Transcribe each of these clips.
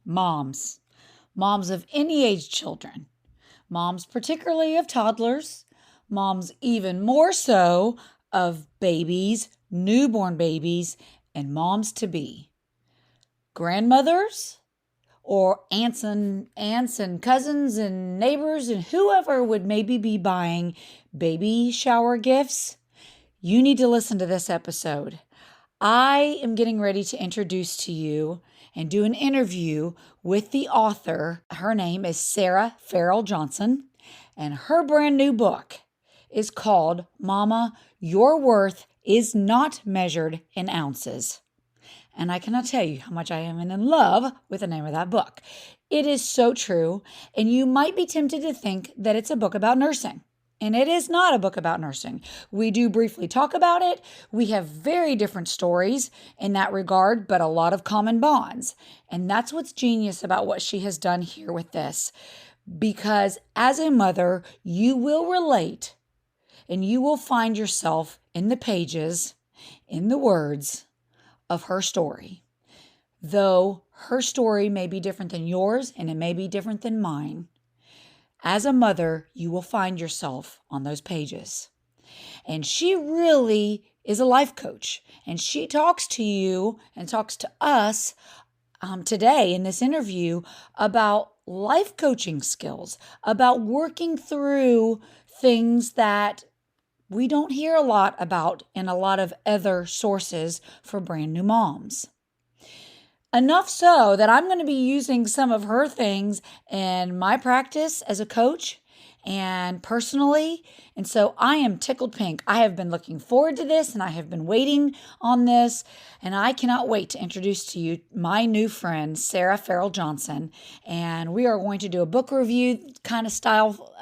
Moms. Moms of any age children. Moms particularly of toddlers. Moms even more so of babies, newborn babies, and moms-to-be. Grandmothers or aunts and cousins and neighbors and whoever would maybe be buying baby shower gifts. You need to listen to this episode. I am getting ready to introduce to you and do an interview with the author. Her name is Sarah Farrell Johnson, and her brand new book is called Mama, Your Worth is Not Measured in Ounces. And I cannot tell you how much I am in love with the name of that book. It is so true, and you might be tempted to think that it's a book about nursing. And it is not a book about nursing. We do briefly talk about it. We have very different stories in that regard, but a lot of common bonds. And that's what's genius about what she has done here with this. Because as a mother, you will relate and you will find yourself in the pages, in the words of her story. Though her story may be different than yours and it may be different than mine. As a mother, you will find yourself on those pages. And she really is a life coach. And she talks to you and talks to us today in this interview about life coaching skills, about working through things that we don't hear a lot about in a lot of other sources for brand new moms. Enough so that I'm going to be using some of her things in my practice as a coach and personally. And so I am tickled pink. I have been looking forward to this and I have been waiting on this. And I cannot wait to introduce to you my new friend, Sarah Farrell Johnson. And we are going to do a book review kind of style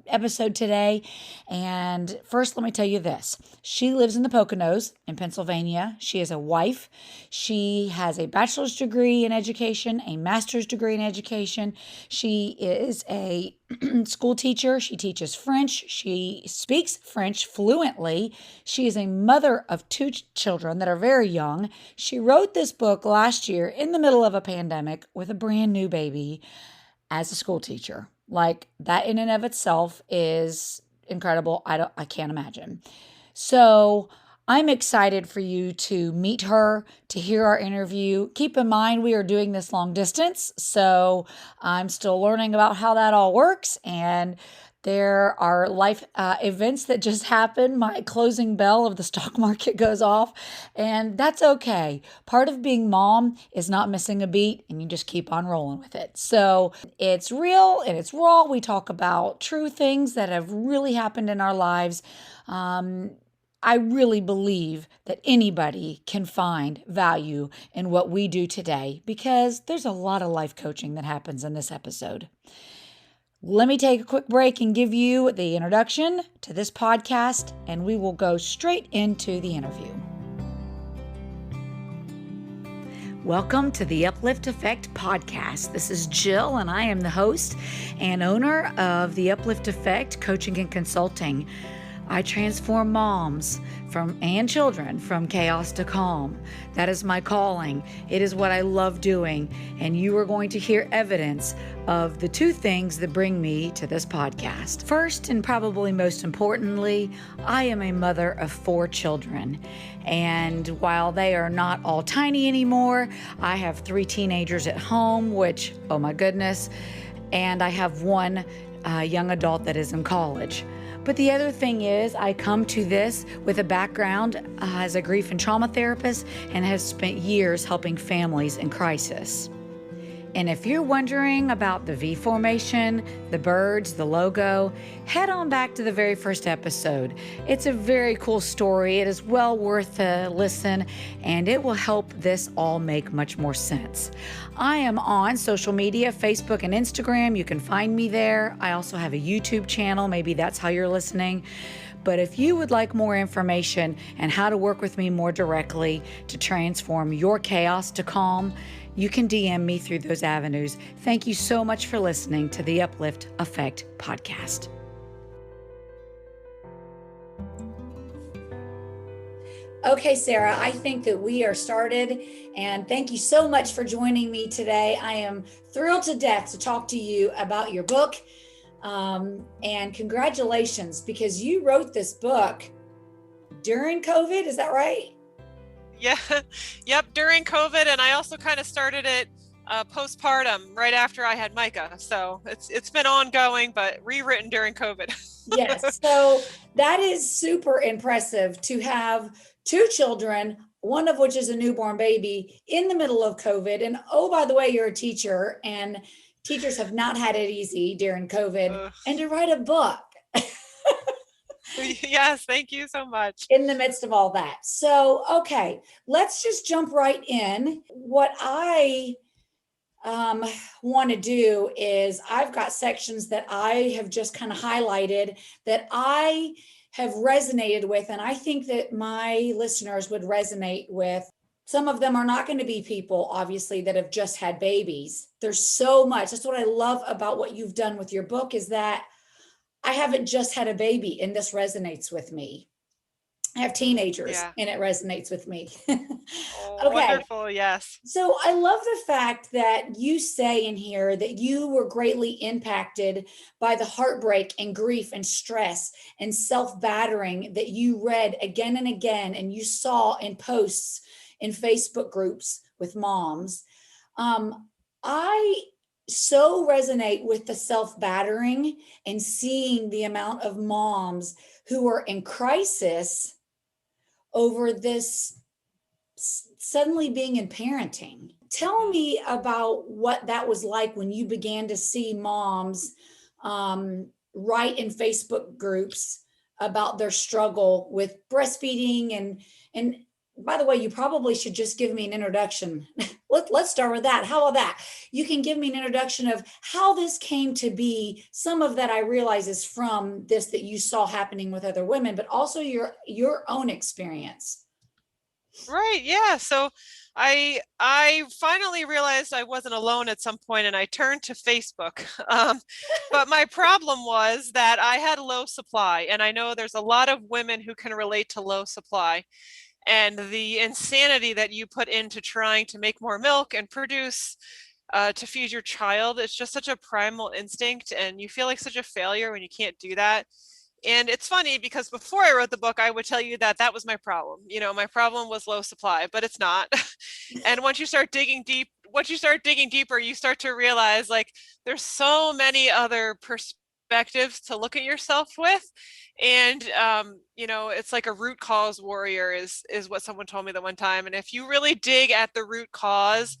episode today. And first, let me tell you this. She lives in the Poconos in Pennsylvania. She is a wife. She has a bachelor's degree in education, a master's degree in education. She is a school teacher. She teaches French. She speaks French fluently. She is a mother of 2 children that are very young. She wrote this book last year in the middle of a pandemic with a brand new baby as a school teacher. Like, that in and of itself is incredible. I can't imagine. So I'm excited for you to meet her, to hear our interview. Keep in mind, we are doing this long distance, so I'm still learning about how that all works. And there are life events that just happen. My closing bell of the stock market goes off, and that's okay. Part of being mom is not missing a beat, and you just keep on rolling with it. So it's real and it's raw. We talk about true things that have really happened in our lives. I really believe that anybody can find value in what we do today because there's a lot of life coaching that happens in this episode. Let me take a quick break and give you the introduction to this podcast, and we will go straight into the interview. Welcome to the Uplift Effect podcast. This is Jill, and I am the host and owner of the Uplift Effect Coaching and Consulting. I transform moms and children from chaos to calm. That is my calling. It is what I love doing. And you are going to hear evidence of the 2 things that bring me to this podcast. First, and probably most importantly, I am a mother of 4 children. And while they are not all tiny anymore, I have 3 teenagers at home, which, oh my goodness, and I have 1 young adult that is in college. But the other thing is, I come to this with a background as a grief and trauma therapist and have spent years helping families in crisis. And if you're wondering about the V formation, the birds, the logo, head on back to the very first episode. It's a very cool story. It is well worth a listen, and it will help this all make much more sense. I am on social media, Facebook and Instagram. You can find me there. I also have a YouTube channel. Maybe that's how you're listening. But if you would like more information and how to work with me more directly to transform your chaos to calm, you can DM me through those avenues. Thank you so much for listening to the Uplift Effect podcast. Okay, Sarah, I think that we are started. And thank you so much for joining me today. I am thrilled to death to talk to you about your book. And congratulations, because you wrote this book during COVID. Is that right? Yeah, yep, during COVID, and I also kind of started it postpartum, right after I had Micah. So it's been ongoing, but rewritten during COVID. Yes. So that is super impressive to have two children, one of which is a newborn baby in the middle of COVID. And oh, by the way, you're a teacher, and teachers have not had it easy during COVID, and to write a book Yes, thank you so much. in the midst of all that. So, okay, let's just jump right in. What I um, want to do is I've got sections that I have just kind of highlighted that I have resonated with, and I think that my listeners would resonate with. Some of them are not going to be people, obviously, that have just had babies. There's so much. That's what I love about what you've done with your book, is that I haven't just had a baby, and this resonates with me. I have teenagers, Yeah. and it resonates with me. Oh, Okay. wonderful. Yes. So I love the fact that you say in here that you were greatly impacted by the heartbreak and grief and stress and self-battering that you read again and again, and you saw in posts in Facebook groups with moms. I so resonate with the self-battering and seeing the amount of moms who are in crisis over this suddenly being in parenting. Tell Mhm. me about what that was like when you began to see moms write in Facebook groups about their struggle with breastfeeding. And by the way, you probably should just give me an introduction. Let's start with that. How about that? You can give me an introduction of how this came to be. Some of that I realize is from this that you saw happening with other women, but also your own experience. Right. Yeah. So I finally realized I wasn't alone at some point, and I turned to Facebook. But my problem was that I had low supply, and I know there's a lot of women who can relate to low supply and the insanity that you put into trying to make more milk and produce to feed your child. It's just such a primal instinct, and you feel like such a failure when you can't do that. And it's funny because before I wrote the book, I would tell you that that was my problem. You know, my problem was low supply, but it's not. And once you start digging deeper, you start to realize like there's so many other perspectives to look at yourself with. And you know, it's like a root cause warrior is what someone told me the one time. And if you really dig at the root cause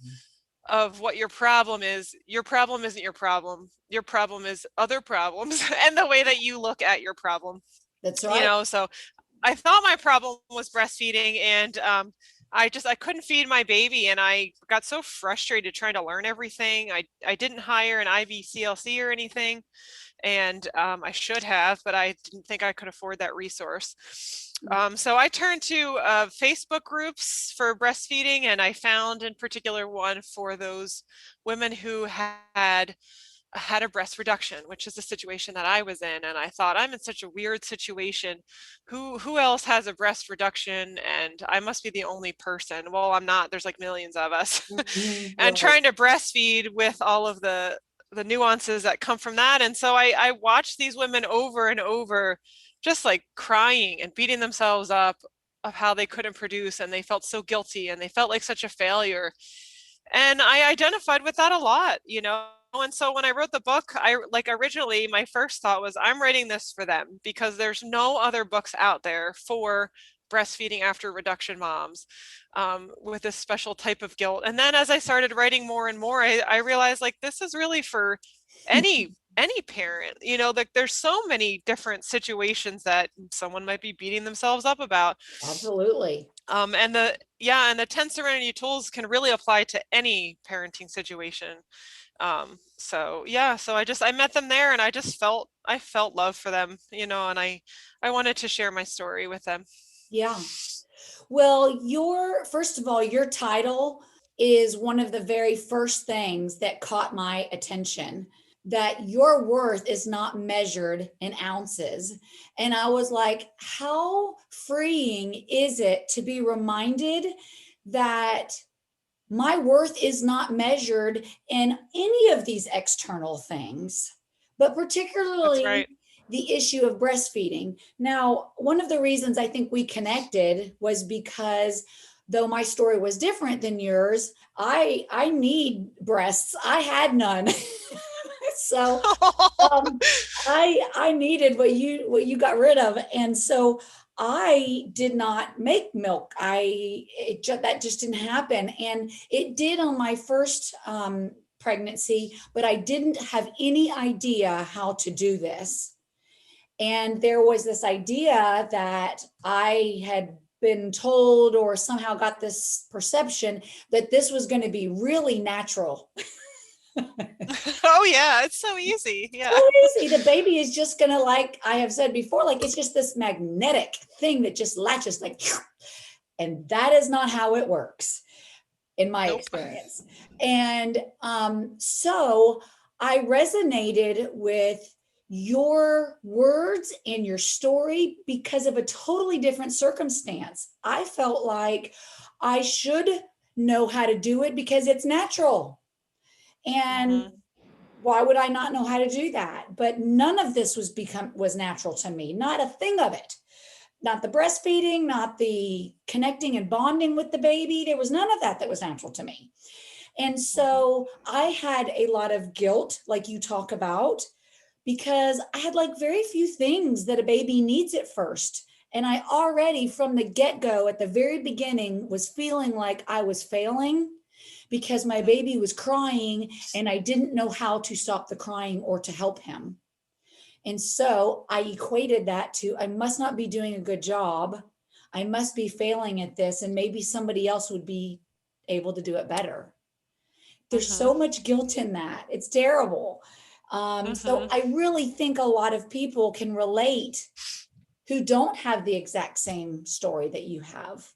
of what your problem is, your problem isn't your problem. Your problem is other problems and the way that you look at your problem. That's You right. know, so I thought my problem was breastfeeding, and I couldn't feed my baby, and I got so frustrated trying to learn everything. I didn't hire an IBCLC or anything, and I should have, but I didn't think I could afford that resource. So I turned to Facebook groups for breastfeeding, and I found in particular one for those women who had a breast reduction, which is the situation that I was in. And I thought, I'm in such a weird situation. Who else has a breast reduction? And I must be the only person. Well, I'm not. There's like millions of us. Mhm, And right. trying to breastfeed with all of the nuances that come from that. And so I watched these women over and over, just like crying and beating themselves up of how they couldn't produce, and they felt so guilty and they felt like such a failure. And I identified with that a lot, you know. And so when I wrote the book, I like originally my first thought was I'm writing this for them because there's no other books out there for breastfeeding after reduction moms with this special type of guilt. And then as I started writing more and more, I realized like this is really for any parent. You know, like there's so many different situations that someone might be beating themselves up about. Absolutely. And the 10 Serenity tools can really apply to any parenting situation. So yeah, so I met them there, and I felt love for them, you know, and I wanted to share my story with them. Yeah. Well, first of all, your title is one of the very first things that caught my attention. that your worth is not measured in ounces. And I was like, how freeing is it to be reminded that my worth is not measured in any of these external things, but That's particularly right. the issue of breastfeeding. Now, one of the reasons I think we connected was because though my story was different than yours, I need breasts. I had none. So um, I needed what you got rid of, and so I did not make milk. That just didn't happen, and it did on my first pregnancy, but I didn't have any idea how to do this. And there was this idea that I had been told, or somehow got this perception that this was going to be really natural. Oh yeah, it's so easy. Yeah. So easy. The baby is just gonna, like I have said before, like it's just this magnetic thing that just latches, like, and that is not how it works in my Nope. experience. And so I resonated with your words and your story because of a totally different circumstance. I felt like I should know how to do it because it's natural. And Mm-hmm. why would I not know how to do that? But none of this was natural to me. Not a thing of it. Not the breastfeeding, not the connecting and bonding with the baby. There was none of that that was natural to me. And Mm-hmm. so I had a lot of guilt, like you talk about, because I had like very few things that a baby needs at first. And I already from the get go at the very beginning was feeling like I was failing because my Mm-hmm. baby was crying and I didn't know how to stop the crying or to help him. And so I equated that to I must not be doing a good job. I must be failing at this, and maybe somebody else would be able to do it better. There's Mm-hmm. so much guilt in that. It's terrible. So Mm-hmm. I really think a lot of people can relate who don't have the exact same story that you have.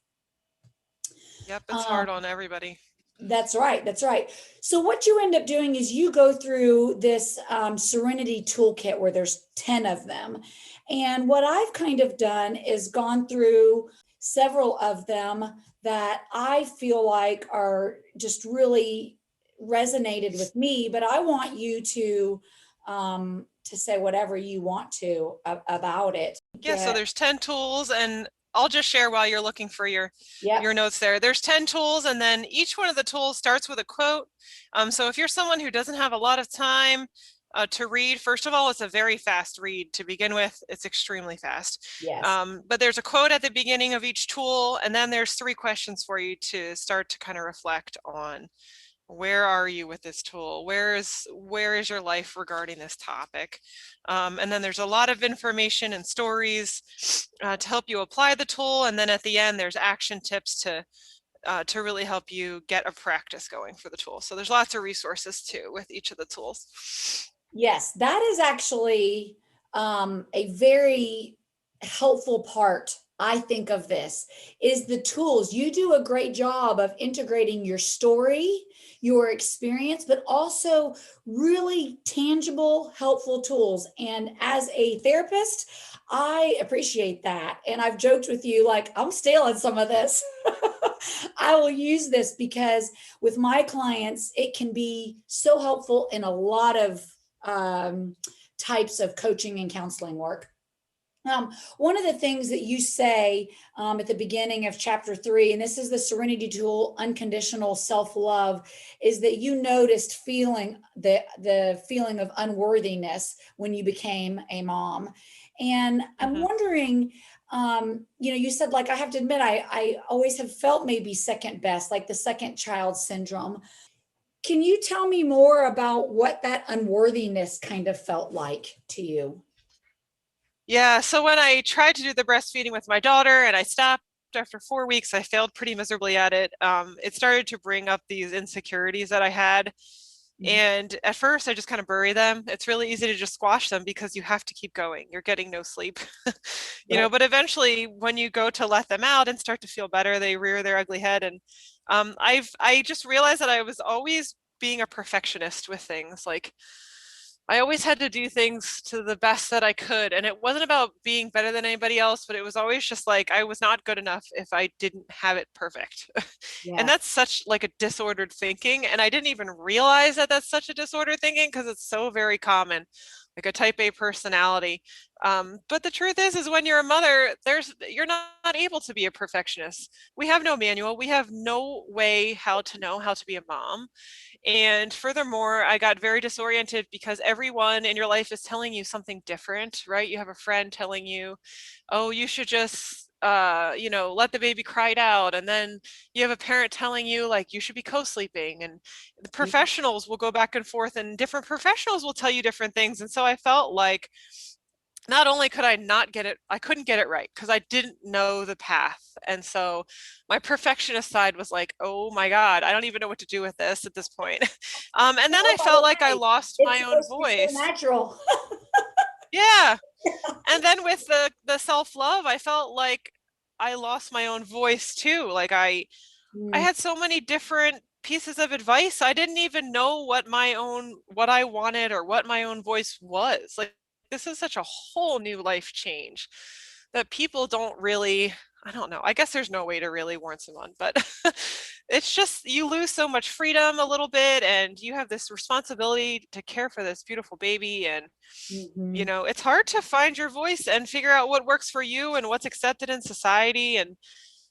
Yep, it's Um, hard on everybody. That's right. That's right. So what you end up doing is you go through this Serenity toolkit where there's 10 of them. And what I've kind of done is gone through several of them that I feel like are just really resonated with me, but I want you to say whatever you want to about it. Yeah, so there's 10 tools, and I'll just share while you're looking for Yep. your notes there. There's 10 tools, and then each one of the tools starts with a quote. So if you're someone who doesn't have a lot of time to read, first of all, it's a very fast read to begin with. It's extremely fast. Yes. But there's a quote at the beginning of each tool, and then there's 3 questions for you to start to kind of reflect on. Where are you with this tool? Where is your life regarding this topic? And then there's a lot of information and stories to help you apply the tool. And then at the end, there's action tips to really help you get a practice going for the tool. So there's lots of resources too with each of the tools. Yes, that is actually a very helpful part, I think, of this is the tools. You do a great job of integrating your story, your experience, but also really tangible, helpful tools. And as a therapist, I appreciate that. And I've joked with you, like, I'm stealing some of this. I will use this because with my clients, it can be so helpful in a lot of types of coaching and counseling work. One of the things that you say at the beginning of chapter 3, and this is the Serenity Tool, Unconditional Self-Love, is that you noticed feeling the feeling of unworthiness when you became a mom. And I'm Mm-hmm. wondering, you said, like, I have to admit, I always have felt maybe second best, like the second child syndrome. Can you tell me more about what that unworthiness kind of felt like to you? Yeah, so when I tried to do the breastfeeding with my daughter and I stopped after 4 weeks, I failed pretty miserably at it. It started to bring up these insecurities that I had. And at first, I just kind of bury them. It's really easy to just squash them because you have to keep going. You're getting no sleep. Right. But eventually, when you go to let them out and start to feel better, they rear their ugly head. And I just realized that I was always being a perfectionist with things. Like I always had to do things to the best that I could. And it wasn't about being better than anybody else, but it was always just like I was not good enough if I didn't have it perfect. And Yes. that's such like a disordered thinking. And I didn't even realize that that's such a disordered thinking because it's so very common, like a type A personality. But the truth is when you're a mother, you're not able to be a perfectionist. We have no manual. We have no way how to know how to be a mom. And furthermore, I got very disoriented because everyone in your life is telling you something different, right? You have a friend telling you, oh, you should just let the baby cry it out. And then you have a parent telling you like you should be co-sleeping. And the professionals will go back and forth, and different professionals will tell you different things. And so I felt like not only could I not get it, I couldn't get it right because I didn't know the path. And so my perfectionist side was like, oh my God, I don't even know what to do with this at this point. And then Oh, I by the felt like I way, lost it's my own supposed to be so voice. natural. Yeah. And then with the self-love, I felt like I lost my own voice too. Like I Mm, had so many different pieces of advice. I didn't even know what I wanted or what my own voice was. Like this is such a whole new life change that people don't really, I don't know. I guess there's no way to really warn someone, but it's just you lose so much freedom a little bit, and you have this responsibility to care for this beautiful baby. And mhm. it's hard to find your voice and figure out what works for you and what's accepted in society.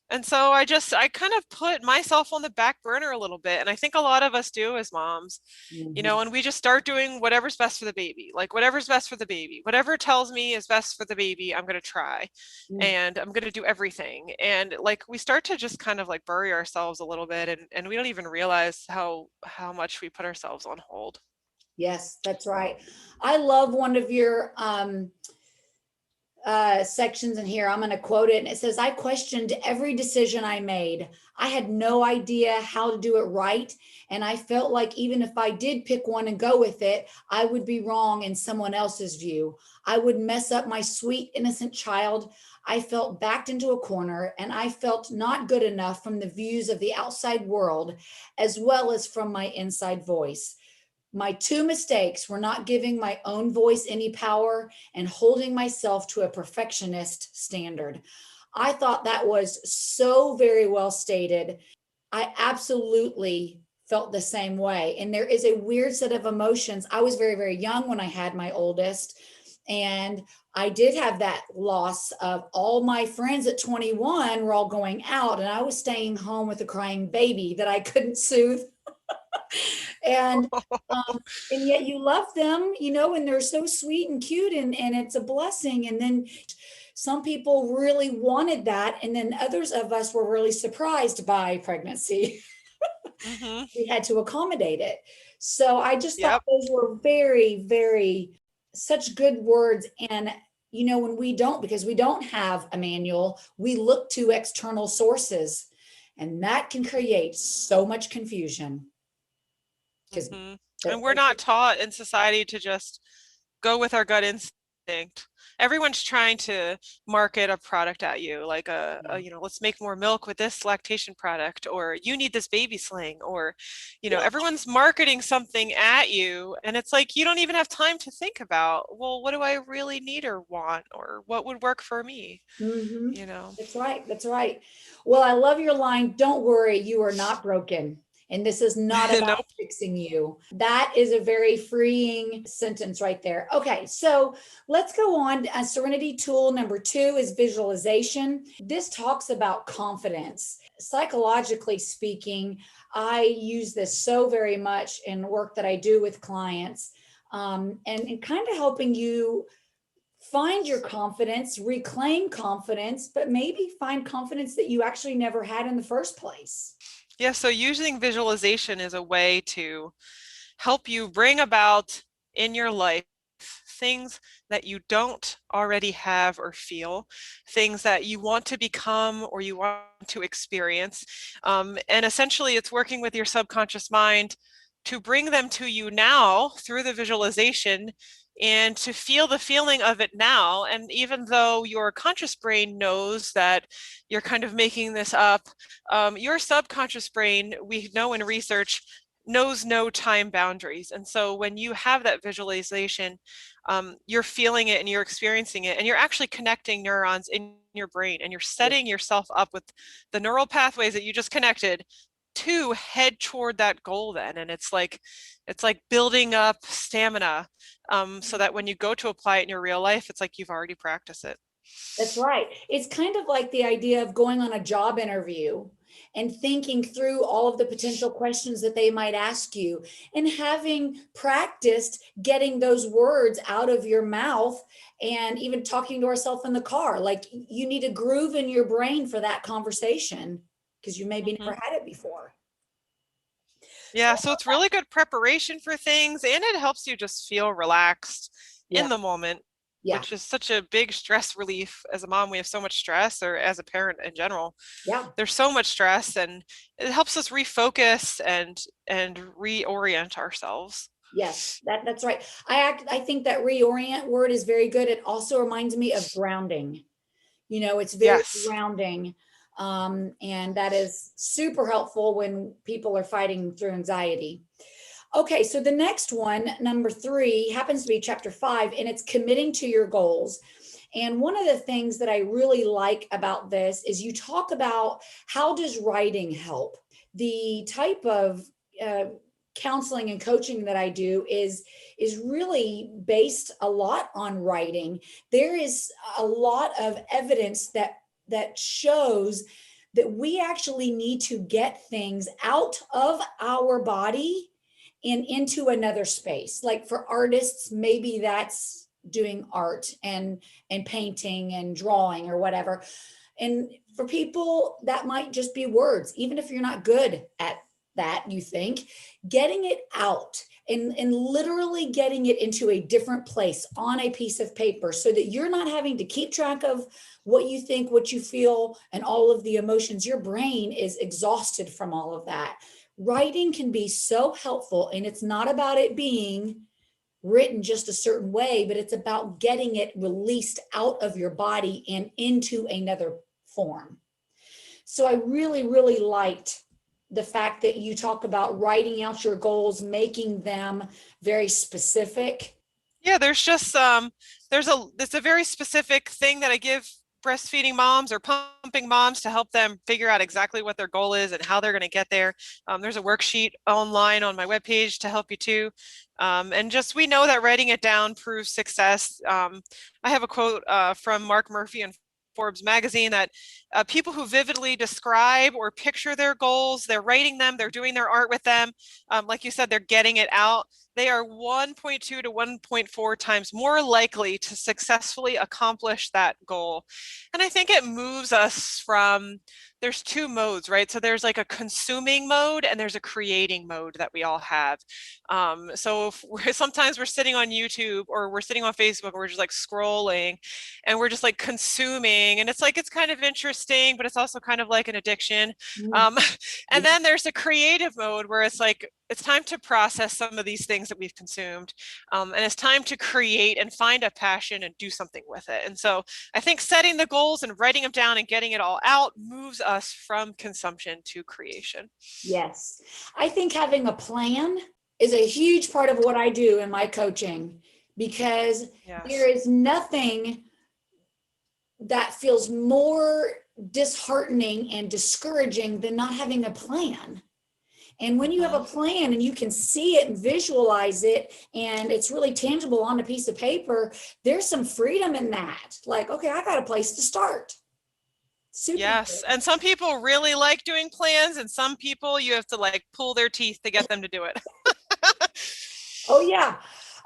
And so I kind of put myself on the back burner a little bit. And I think a lot of us do as moms, Mhm. and we just start doing whatever's best for the baby, like whatever's best for the baby, whatever tells me is best for the baby, I'm going to try Mm. and I'm going to do everything. And like we start to just kind of like bury ourselves a little bit, and we don't even realize how much we put ourselves on hold. Yes, that's right. I love one of your sections in here. I'm going to quote it. And it says, I questioned every decision I made. I had no idea how to do it right. And I felt like even if I did pick one and go with it, I would be wrong in someone else's view. I would mess up my sweet, innocent child. I felt backed into a corner, and I felt not good enough from the views of the outside world as well as from my inside voice. My two mistakes were not giving my own voice any power and holding myself to a perfectionist standard. I thought that was so very well stated. I absolutely felt the same way. And there is a weird set of emotions. I was very, very young when I had my oldest. And I did have that loss of all my friends at 21 were all going out, and I was staying home with a crying baby that I couldn't soothe. and um, and yet you love them, and they're so sweet and cute, and it's a blessing. And then some people really wanted that, and then others of us were really surprised by pregnancy. Hmm. We had to accommodate it. So I just thought Yep. those were very, very such good words. And when we don't, because we don't have a manual, we look to external sources, and that can create so much confusion because Hmm. the And we're not taught in society to just go with our gut instinct. Everyone's trying to market a product at you, like let's make more milk with this lactation product, or you need this baby sling, or, everyone's marketing something at you. And it's like, you don't even have time to think about, well, what do I really need or want, or what would work for me, Mhm. you know? That's right. That's right. Well, I love your line. Don't worry, you are not broken. And this is not about Nope. fixing you. That is a very freeing sentence right there. Okay, so let's go on. Serenity tool number 2 is visualization. This talks about confidence. Psychologically speaking, I use this so very much in work that I do with clients, and kind of helping you find your confidence, reclaim confidence, but maybe find confidence that you actually never had in the first place. Yeah, so using visualization is a way to help you bring about in your life things that you don't already have or feel, things that you want to become or you want to experience. And essentially, it's working with your subconscious mind to bring them to you now through the visualization and to feel the feeling of it now. And even though your conscious brain knows that you're kind of making this up, your subconscious brain, we know in research, knows no time boundaries. And so when you have that visualization, you're feeling it and you're experiencing it, and you're actually connecting neurons in your brain, and you're setting yourself up with the neural pathways that you just connected to head toward that goal then. And it's like building up stamina, so that when you go to apply it in your real life, it's like you've already practiced it. That's right. It's kind of like the idea of going on a job interview and thinking through all of the potential questions that they might ask you, and having practiced getting those words out of your mouth, and even talking to ourselves in the car. Like, you need a groove in your brain for that conversation, because you maybe never had it before. Yeah, so it's really good preparation for things, and it helps you just feel relaxed in the moment, which is such a big stress relief. As a mom, we have so much stress, or as a parent in general. There's so much stress, and it helps us refocus and reorient ourselves. Yes, that's right. I think that reorient word is very good. It also reminds me of grounding. You know, it's very grounding. And that is super helpful when people are fighting through anxiety. Okay, so the next one, number 3, happens to be chapter 5, and it's committing to your goals. And one of the things that I really like about this is you talk about, how does writing help? The type of counseling and coaching that I do is really based a lot on writing. There is a lot of evidence that shows that we actually need to get things out of our body and into another space. Like for artists, maybe that's doing art and painting and drawing or whatever. And for people, that might just be words. Even if you're not good at that, you think, getting it out and literally getting it into a different place on a piece of paper, so that you're not having to keep track of what you think, what you feel, and all of the emotions. Your brain is exhausted from all of that. Writing can be so helpful, and it's not about it being written just a certain way, but it's about getting it released out of your body and into another form. So I really, really liked the fact that you talk about writing out your goals, making them very specific. Yeah, there's just it's a very specific thing that I give breastfeeding moms or pumping moms to help them figure out exactly what their goal is and how they're going to get there. There's a worksheet online on my webpage to help you too. And just, we know that writing it down proves success. I have a quote from Mark Murphy in Forbes magazine that people who vividly describe or picture their goals, they're writing them, they're doing their art with them. Like you said, they're getting it out. They are 1.2 to 1.4 times more likely to successfully accomplish that goal. And I think it moves us from, there's 2 modes, right? So there's like a consuming mode and there's a creating mode that we all have. So if sometimes we're sitting on YouTube or we're sitting on Facebook, or we're just like scrolling and we're just like consuming, and it's like, it's kind of interesting, but it's also kind of like an addiction. And then there's a creative mode where it's like, it's time to process some of these things that we've consumed. And it's time to create and find a passion and do something with it. And so I think setting the goals and writing them down and getting it all out moves us from consumption to creation. Yes. I think having a plan is a huge part of what I do in my coaching, because there is nothing that feels more disheartening and discouraging than not having a plan. And when you have a plan and you can see it and visualize it, and it's really tangible on a piece of paper, there's some freedom in that. Like, okay, I got a place to start. Super yes. Good. And some people really like doing plans, and some people you have to like pull their teeth to get them to do it. Oh, yeah.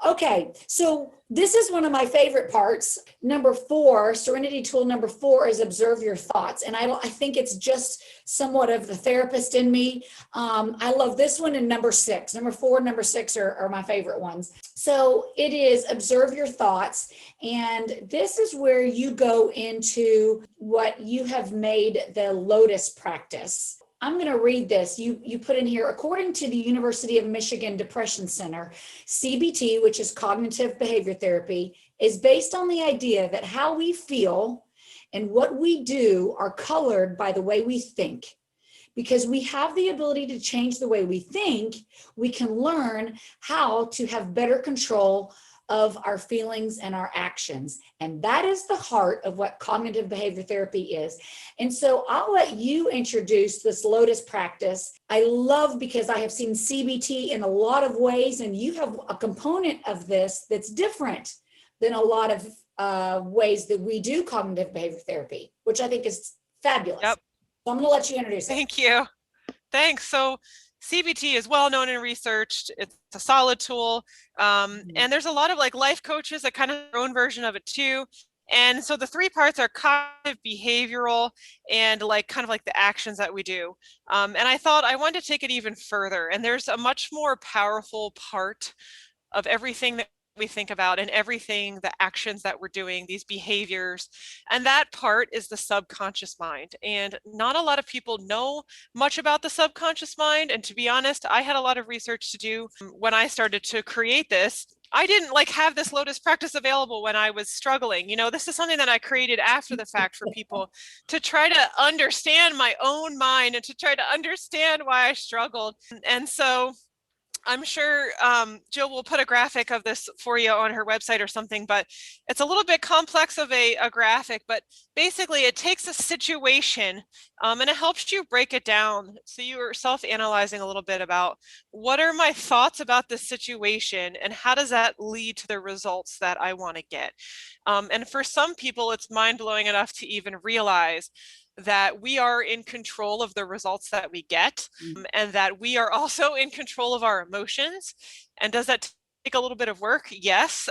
Okay, so this is one of my favorite parts. Number 4, Serenity Tool number 4 is observe your thoughts. And I think it's just somewhat of the therapist in me. I love this one, and number 6. Number 4 and number 6 are my favorite ones. So it is observe your thoughts. And this is where you go into what you have made the Lotus Practice. I'm going to read this. You put in here, according to the University of Michigan Depression Center, CBT, which is cognitive behavior therapy, is based on the idea that how we feel and what we do are colored by the way we think. because we have the ability to change the way we think. We can learn how to have better control of our feelings and our actions. And that is the heart of what cognitive behavior therapy is. And so I'll let you introduce this Lotus practice. I love, because I have seen CBT in a lot of ways, and you have a component of this that's different than a lot of ways that we do cognitive behavior therapy, which I think is fabulous. Yep. So I'm going to let you introduce it. Thank you. Thanks. So CBT is well known and researched. It's a solid tool. And there's a lot of like life coaches that kind of their own version of it too. And so the three parts are cognitive, behavioral, and like kind of like the actions that we do. And I thought I wanted to take it even further. And there's a much more powerful part of everything that we think about and everything, the actions that we're doing, these behaviors. And that part is the subconscious mind. And not a lot of people know much about the subconscious mind. And to be honest, I had a lot of research to do when I started to create this. I didn't like have this Lotus practice available when I was struggling. You know, this is something that I created after the fact for people to try to understand my own mind and to try to understand why I struggled. And so I'm sure Jill will put a graphic of this for you on her website or something, but it's a little bit complex of a graphic, but basically it takes a situation and it helps you break it down. So you are self-analyzing a little bit about what are my thoughts about this situation and how does that lead to the results that I want to get. And for some people, it's mind-blowing enough to even realize that we are in control of the results that we get, and that we are also in control of our emotions. And does that take a little bit of work? Yes.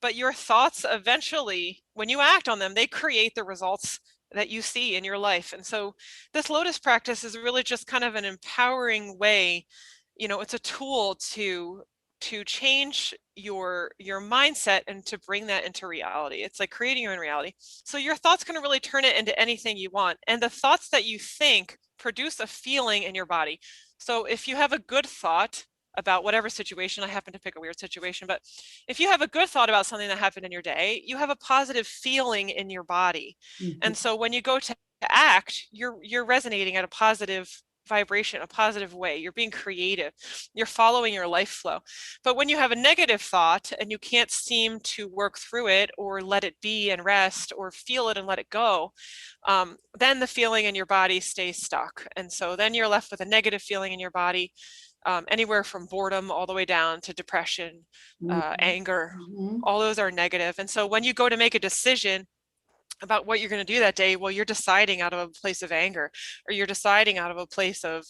But your thoughts eventually, when you act on them, they create the results that you see in your life. And so this Lotus practice is really just kind of an empowering way. You know, it's a tool to change your mindset and to bring that into reality. It's like creating your own reality. So your thoughts can really turn it into anything you want. And the thoughts that you think produce a feeling in your body. So if you have a good thought about whatever situation, I happen to pick a weird situation, but if you have a good thought about something that happened in your day, you have a positive feeling in your body. And so when you go to act, you're resonating at a positive vibration, a positive way. You're being creative. You're following your life flow. But when you have a negative thought and you can't seem to work through it or let it be and rest or feel it and let it go, then the feeling in your body stays stuck. And so then you're left with a negative feeling in your body, anywhere from boredom all the way down to depression, anger. All those are negative. And so when you go to make a decision about what you're going to do that day, well, you're deciding out of a place of anger, or you're deciding out of a place of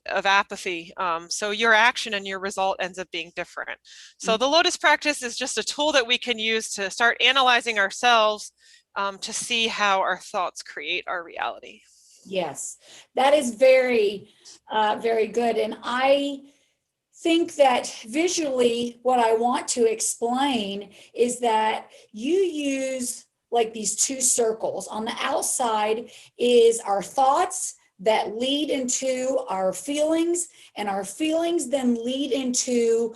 apathy. So your action and your result ends up being different. So the Lotus practice is just a tool that we can use to start analyzing ourselves, to see how our thoughts create our reality. Yes, that is very, very good. And I think that visually what I want to explain is that you use like these two circles. On the outside is our thoughts that lead into our feelings, and our feelings then lead into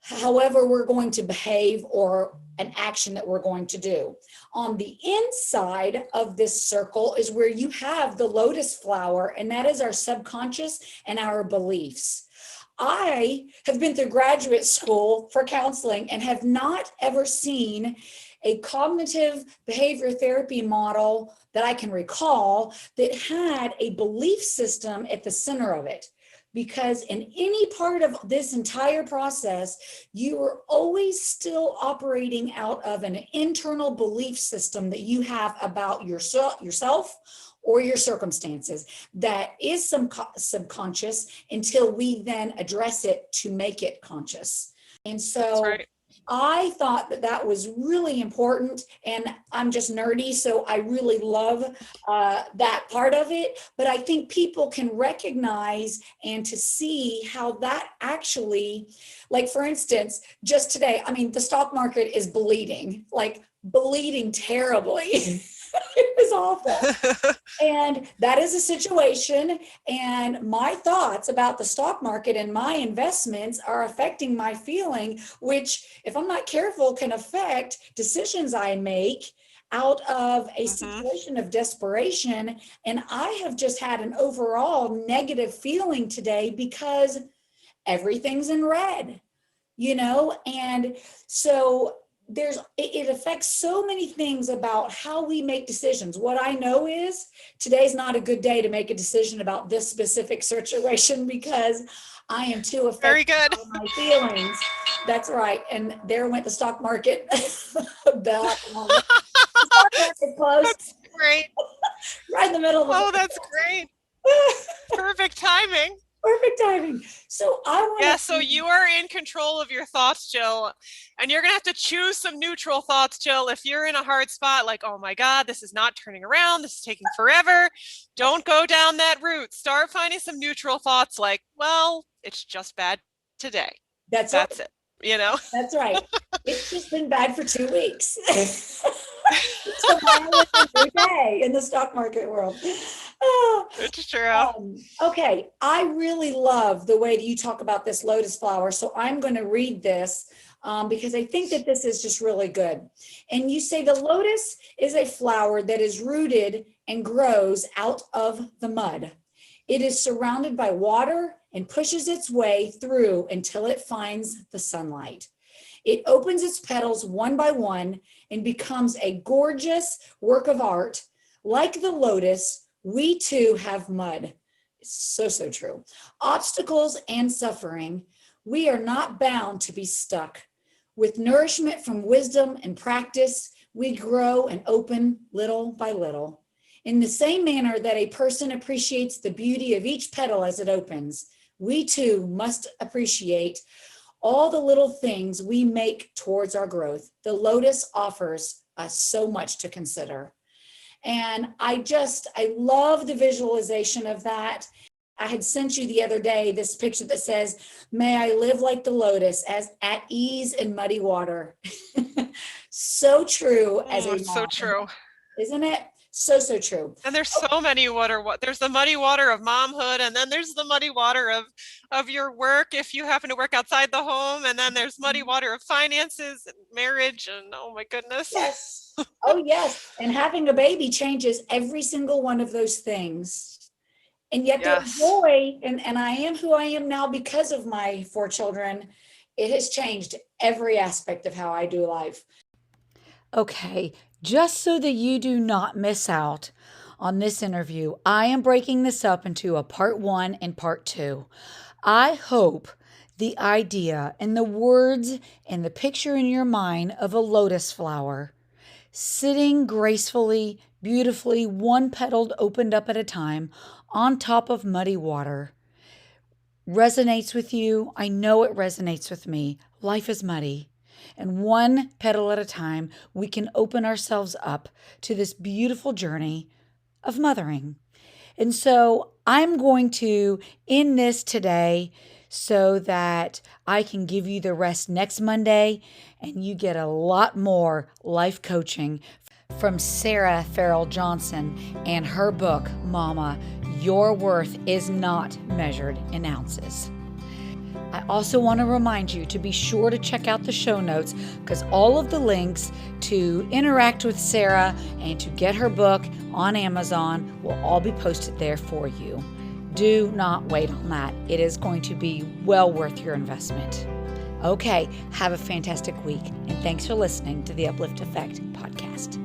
however we're going to behave or an action that we're going to do. On the inside of this circle is where you have the lotus flower, and that is our subconscious and our beliefs. I have been through graduate school for counseling and have not ever seen a cognitive behavior therapy model that I can recall that had a belief system at the center of it. Because in any part of this entire process, you are always still operating out of an internal belief system that you have about yourself or your circumstances that is subconscious until we then address it to make it conscious. And so I thought that that was really important, and I'm just nerdy, so I really love that part of it. But I think people can recognize and to see how that actually, like for instance, just today, I mean, the stock market is bleeding terribly. It was awful. And that is a situation. And my thoughts about the stock market and my investments are affecting my feeling, which, if I'm not careful, can affect decisions I make out of a Mm-hmm. situation of desperation. And I have just had an overall negative feeling today because everything's in red, and so it affects so many things about how we make decisions. What I know is today's not a good day to make a decision about this specific situation because I am too Very affected good. by my feelings. That's right. And there went the stock market bell. The stock market closed That's great. right in the middle of the Oh, that's great. Perfect timing. perfect timing. So I want Yeah, so you are in control of your thoughts, Jill. And you're going to have to choose some neutral thoughts, Jill. If you're in a hard spot, like, oh my God, this is not turning around, this is taking forever, don't go down that route. Start finding some neutral thoughts like, well, it's just bad today. That's That's right. it, That's right. It's just been bad for 2 weeks. Tomorrow is a new day in the stock market world. Oh, It's true. okay. I really love the way that you talk about this lotus flower. So I'm going to read this because I think that this is just really good. And you say the lotus is a flower that is rooted and grows out of the mud. It is surrounded by water and pushes its way through until it finds the sunlight. It opens its petals one by one and becomes a gorgeous work of art. Like the lotus, we too have mud. So true. Obstacles and suffering. We are not bound to be stuck. With nourishment from wisdom and practice, we grow and open little by little. In the same manner that a person appreciates the beauty of each petal as it opens, we too must appreciate all the little things we make towards our growth. The lotus offers us so much to consider. And I love the visualization of that. I had sent you the other day this picture that says, may I live like the lotus, as at ease in muddy water. So true as a mom. So true. Isn't it? So true. And there's so many there's the muddy water of momhood, and then there's the muddy water of your work if you happen to work outside the home, and then there's muddy water of finances and marriage, and oh my goodness. Yes. Oh yes. And having a baby changes every single one of those things. And yet there's joy, and I am who I am now because of my 4 children. It has changed every aspect of how I do life. Okay, just so that you do not miss out on this interview, I am breaking this up into a part 1 and part 2. I hope the idea and the words and the picture in your mind of a lotus flower sitting gracefully, beautifully, one petal opened up at a time on top of muddy water resonates with you. I know it resonates with me. Life is muddy. And one petal at a time, we can open ourselves up to this beautiful journey of mothering. And so I'm going to end this today so that I can give you the rest next Monday and you get a lot more life coaching from Sarah Farrell Johnson and her book, Mama, Your Worth is Not Measured in Ounces. I also want to remind you to be sure to check out the show notes because all of the links to interact with Sarah and to get her book on Amazon will all be posted there for you. Do not wait on that. It is going to be well worth your investment. Okay, have a fantastic week, and thanks for listening to the Uplift Effect podcast.